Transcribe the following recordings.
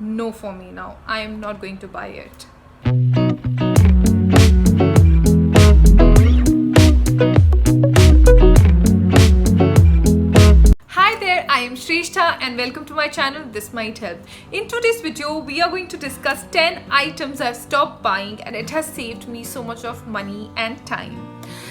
no for me now. I am not going to buy it. Hi there, I am Shrestha and welcome to my channel This Might Help. In today's video, we are going to discuss 10 items I've stopped buying and it has saved me so much of money and time.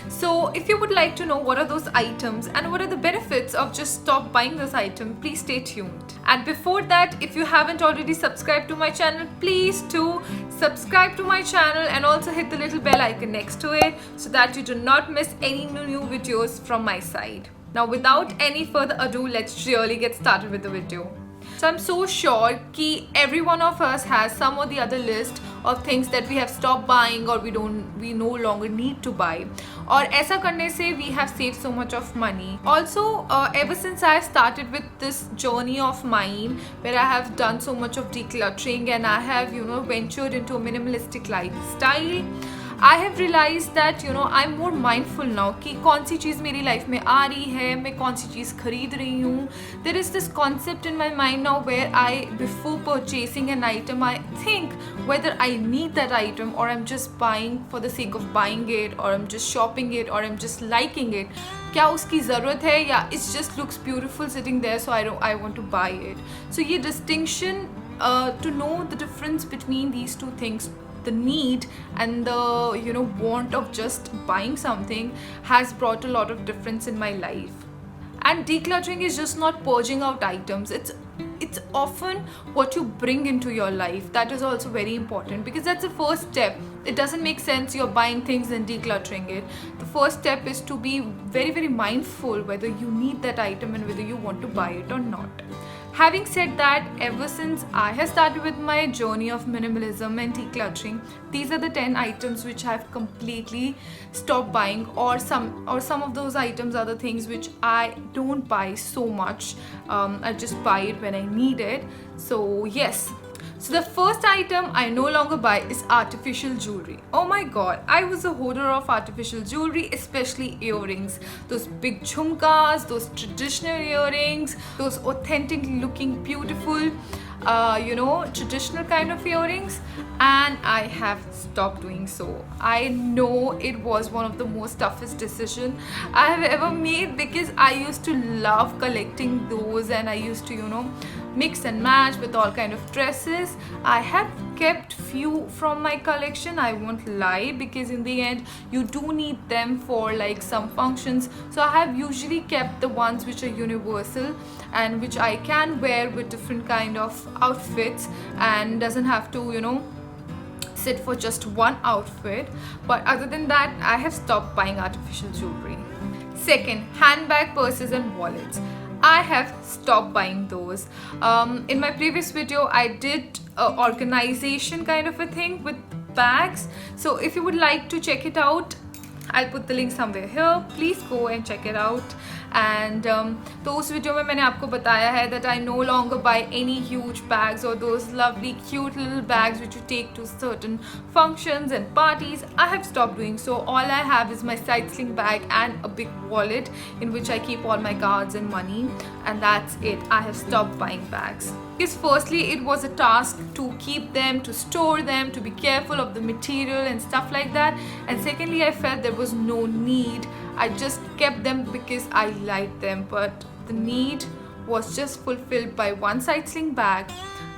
So if you would like to know what are those items and what are the benefits of just stop buying this item, please stay tuned. And before that, if you haven't already subscribed to my channel, please do subscribe to my channel and also hit the little bell icon next to it so that you do not miss any new videos from my side. Now without any further ado, let's really get started with the video. So I'm so sure that every one of us has some or the other list of things that we have stopped buying or we no longer need to buy. और ऐसा करने से we have saved so much of money. Also, ever since I started with this journey of mine, where I have done so much of decluttering and I have ventured into a minimalistic lifestyle, I have realized that I'm more mindful now कि कौन सी चीज़ मेरी life में आ रही है, मैं कौन सी चीज़ खरीद रही हूँ. There is this concept in my mind now where before purchasing an item, I think whether I need that item or I'm just buying for the sake of buying it, or I'm just shopping it, or I'm just liking it. क्या उसकी ज़रूरत है या it just looks beautiful sitting there, so I want to buy it. So ये distinction, to know the difference between these two things, the need and the want of just buying something, has brought a lot of difference in my life. And decluttering is just not purging out items, it's often what you bring into your life. That is also very important because that's the first step. It doesn't make sense you're buying things and decluttering it. The first step is to be very mindful whether you need that item and whether you want to buy it or not. Having said that, ever since I have started with my journey of minimalism and decluttering, these are the 10 items which I've completely stopped buying, or some of those items are the things which I don't buy so much. I just buy it when I need it. So yes. So the first item I no longer buy is artificial jewelry. Oh my god, I was a hoarder of artificial jewelry, especially earrings. Those big jhumkas, those traditional earrings, those authentic looking beautiful traditional kind of earrings, and I have stopped doing so. I know it was one of the most toughest decisions I have ever made because I used to love collecting those and I used to mix and match with all kind of dresses. I have kept few from my collection, I won't lie, because in the end you do need them for like some functions. So I have usually kept the ones which are universal and which I can wear with different kind of outfits and doesn't have to sit for just one outfit. But other than that, I have stopped buying artificial jewelry. Second, handbag, purses and wallets. I have stopped buying those. In my previous video, I did a organization kind of a thing with bags. So if you would like to check it out, I'll put the link somewhere here. Please go and check it out. And तो उस video में मैंने आपको बताया है that I no longer buy any huge bags or those lovely cute little bags which you take to certain functions and parties. I have stopped doing so. All I have is my side sling bag and a big wallet in which I keep all my cards and money, and that's it. I have stopped buying bags. Because firstly, it was a task to keep them, to store them, to be careful of the material and stuff like that. And secondly, I felt there was no need. I just kept them because I liked them, but the need was just fulfilled by one side sling bag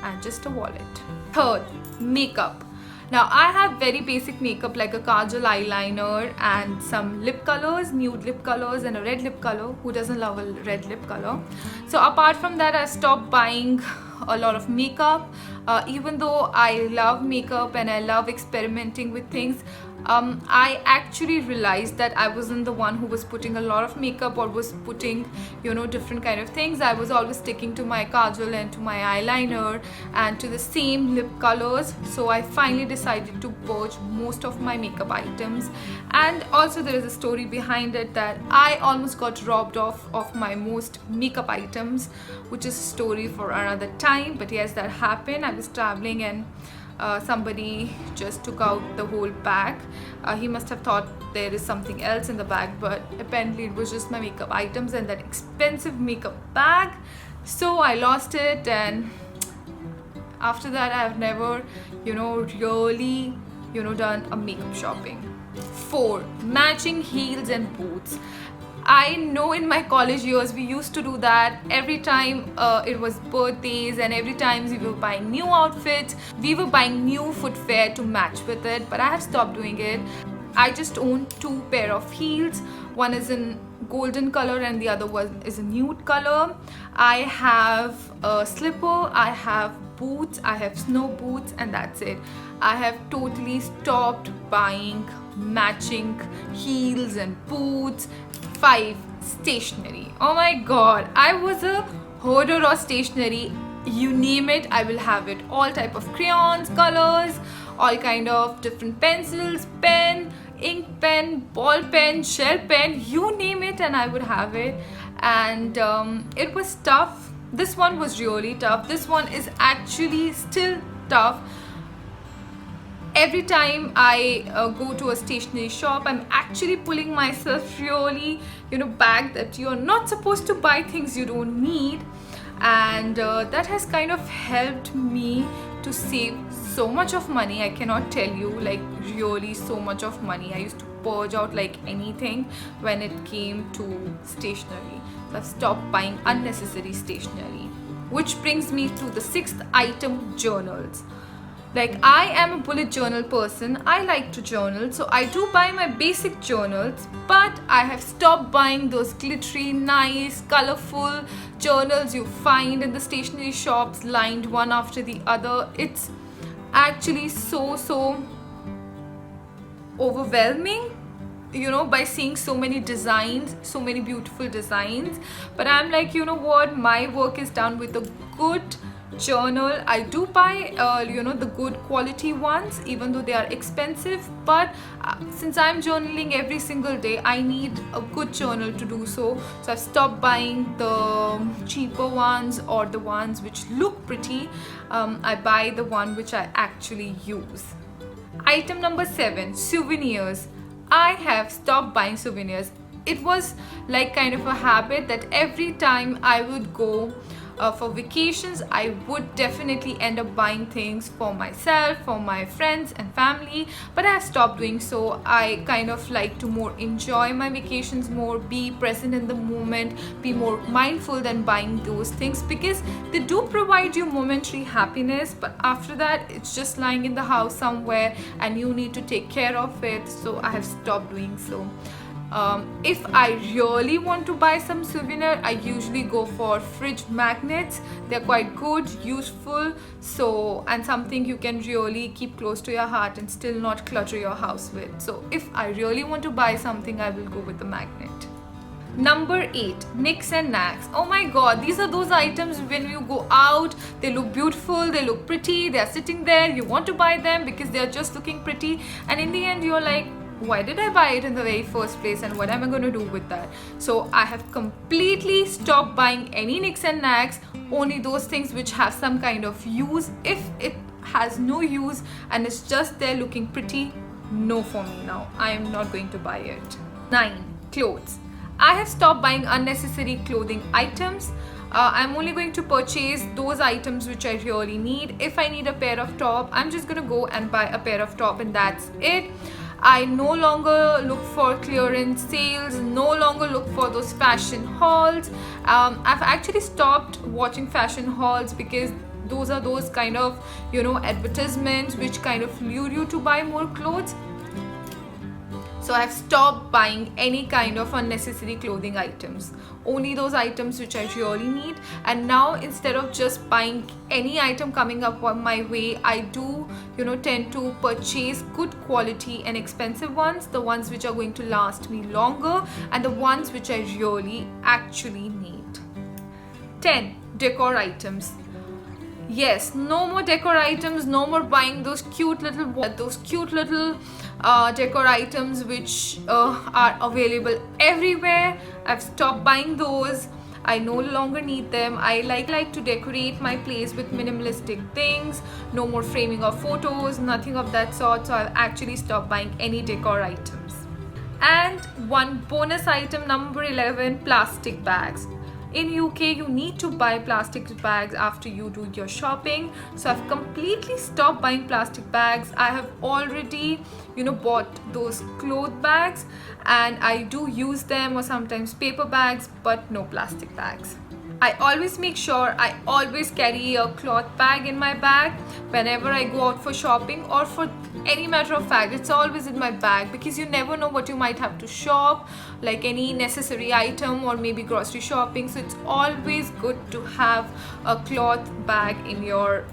and just a wallet. Third, makeup. Now I have very basic makeup like a kajal, eyeliner and some lip colors, nude lip colors and a red lip color. Who doesn't love a red lip color? So apart from that, I stopped buying a lot of makeup. Even though I love makeup and I love experimenting with things, I actually realized that I wasn't the one who was putting a lot of makeup or was putting different kind of things. I was always sticking to my kajal and to my eyeliner and to the same lip colors. So I finally decided to purge most of my makeup items. And also there is a story behind it that I almost got robbed of my most makeup items, which is a story for another time. But yes, that happened. I was traveling and somebody just took out the whole bag. He must have thought there is something else in the bag, but apparently it was just my makeup items and that expensive makeup bag. So I lost it, and after that I've never really done a makeup shopping. 4. Matching heels and boots. I know in my college years we used to do that every time it was birthdays, and every time we were buying new outfits, we were buying new footwear to match with it, but I have stopped doing it. I just own 2 pair of heels. One is in golden color and the other one is a nude color. I have a slipper, I have boots, I have snow boots, and that's it. I have totally stopped buying matching heels and boots. 5. Stationery. Oh my god, I was a hoarder of stationery. You name it, I will have it. All type of crayons, colors, all kind of different pencils, pen, ink pen, ball pen, gel pen, you name it, and I would have it. And it was tough. This one was really tough. This one is actually still tough. Every time I go to a stationery shop, I'm actually pulling myself really back that you're not supposed to buy things you don't need. And that has kind of helped me to save so much of money. I cannot tell you, like, really so much of money. I used to purge out like anything when it came to stationery. So I've stopped buying unnecessary stationery. Which brings me to the 6th item, journals. Like, I am a bullet journal person. I like to journal, so I do buy my basic journals, but I have stopped buying those glittery, nice, colorful journals you find in the stationery shops lined one after the other. It's actually so overwhelming, by seeing so many designs, so many beautiful designs. But I'm like, what, my work is done with a good journal. I do buy the good quality ones, even though they are expensive, but since I'm journaling every single day, I need a good journal to do so. So I've stopped buying the cheaper ones or the ones which look pretty. I buy the one which I actually use. Item number 7, souvenirs. I have stopped buying souvenirs. It was like kind of a habit that every time I would go for vacations, I would definitely end up buying things for myself, for my friends and family, but I have stopped doing so. I kind of like to more enjoy my vacations more, be present in the moment, be more mindful than buying those things, because they do provide you momentary happiness, but after that it's just lying in the house somewhere and you need to take care of it. So I have stopped doing so. If I really want to buy some souvenir, I usually go for fridge magnets. They're quite good, useful, and something you can really keep close to your heart and still not clutter your house with. So if I really want to buy something, I will go with the magnet. Number 8, knicks and knacks. Oh my god, these are those items when you go out, they look beautiful, they look pretty, they are sitting there, you want to buy them because they are just looking pretty, and in the end you're like, why did I buy it in the very first place, and what am I going to do with that? So I have completely stopped buying any knicks and knacks, only those things which have some kind of use. If it has no use and it's just there looking pretty, no for me now. I am not going to buy it. 9, clothes. I have stopped buying unnecessary clothing items. I'm only going to purchase those items which I really need. If I need a pair of top, I'm just going to go and buy a pair of top, and that's it. I no longer look for clearance sales, no longer look for those fashion hauls. I've actually stopped watching fashion hauls because those are those kind of, advertisements which kind of lure you to buy more clothes. So I've stopped buying any kind of unnecessary clothing items, only those items which I really need. And now, instead of just buying any item coming up on my way, I do tend to purchase good quality and expensive ones, the ones which are going to last me longer, and the ones which I really actually need. 10, decor items. Yes, no more decor items, no more buying those cute little decor items which are available everywhere. I've stopped buying those. I no longer need them. I like to decorate my place with minimalistic things. No more framing of photos, nothing of that sort. So I've actually stopped buying any decor items. And one bonus item, number 11, plastic bags. In UK, you need to buy plastic bags after you do your shopping. So I've completely stopped buying plastic bags. I have already, bought those cloth bags, and I do use them, or sometimes paper bags, but no plastic bags. I always make sure I always carry a cloth bag in my bag whenever I go out for shopping, or for any matter of fact, it's always in my bag, because you never know what you might have to shop, like any necessary item or maybe grocery shopping. So it's always good to have a cloth bag in your,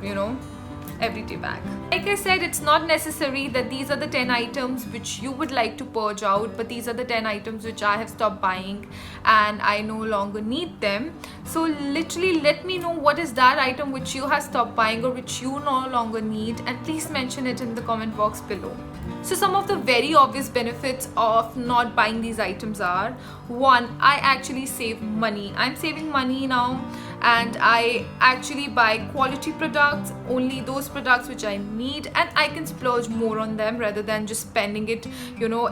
everyday bag. Like I said, it's not necessary that these are the 10 items which you would like to purge out, but these are the 10 items which I have stopped buying and I no longer need them. So literally let me know what is that item which you have stopped buying or which you no longer need, and please mention it in the comment box below. So some of the very obvious benefits of not buying these items are: one, I actually save money. I'm saving money now, and I actually buy quality products, only those products which I need, and I can splurge more on them rather than just spending it,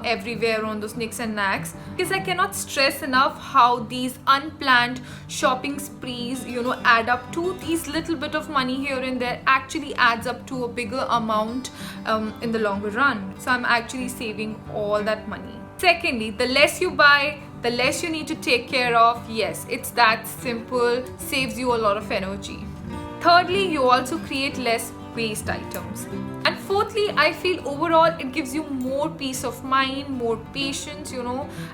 everywhere on those nicks and knacks. Because I cannot stress enough how these unplanned shopping sprees, add up to. These little bit of money here and there actually adds up to a bigger amount in the longer run. So I'm actually saving all that money. Secondly, the less you buy, the less you need to take care of. Yes, it's that simple. Saves you a lot of energy. Thirdly, you also create less waste items. And fourthly, I feel overall it gives you more peace of mind, more patience,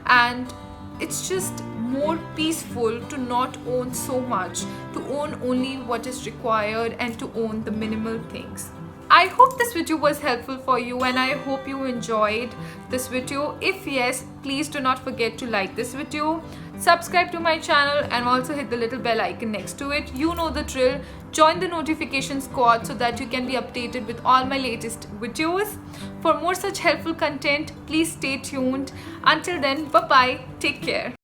and it's just more peaceful to not own so much, to own only what is required, and to own the minimal things. I hope this video was helpful for you, and I hope you enjoyed this video. If yes, please do not forget to like this video, subscribe to my channel, and also hit the little bell icon next to it. You know the drill. Join the notification squad so that you can be updated with all my latest videos. For more such helpful content, please stay tuned. Until then, bye bye. Take care.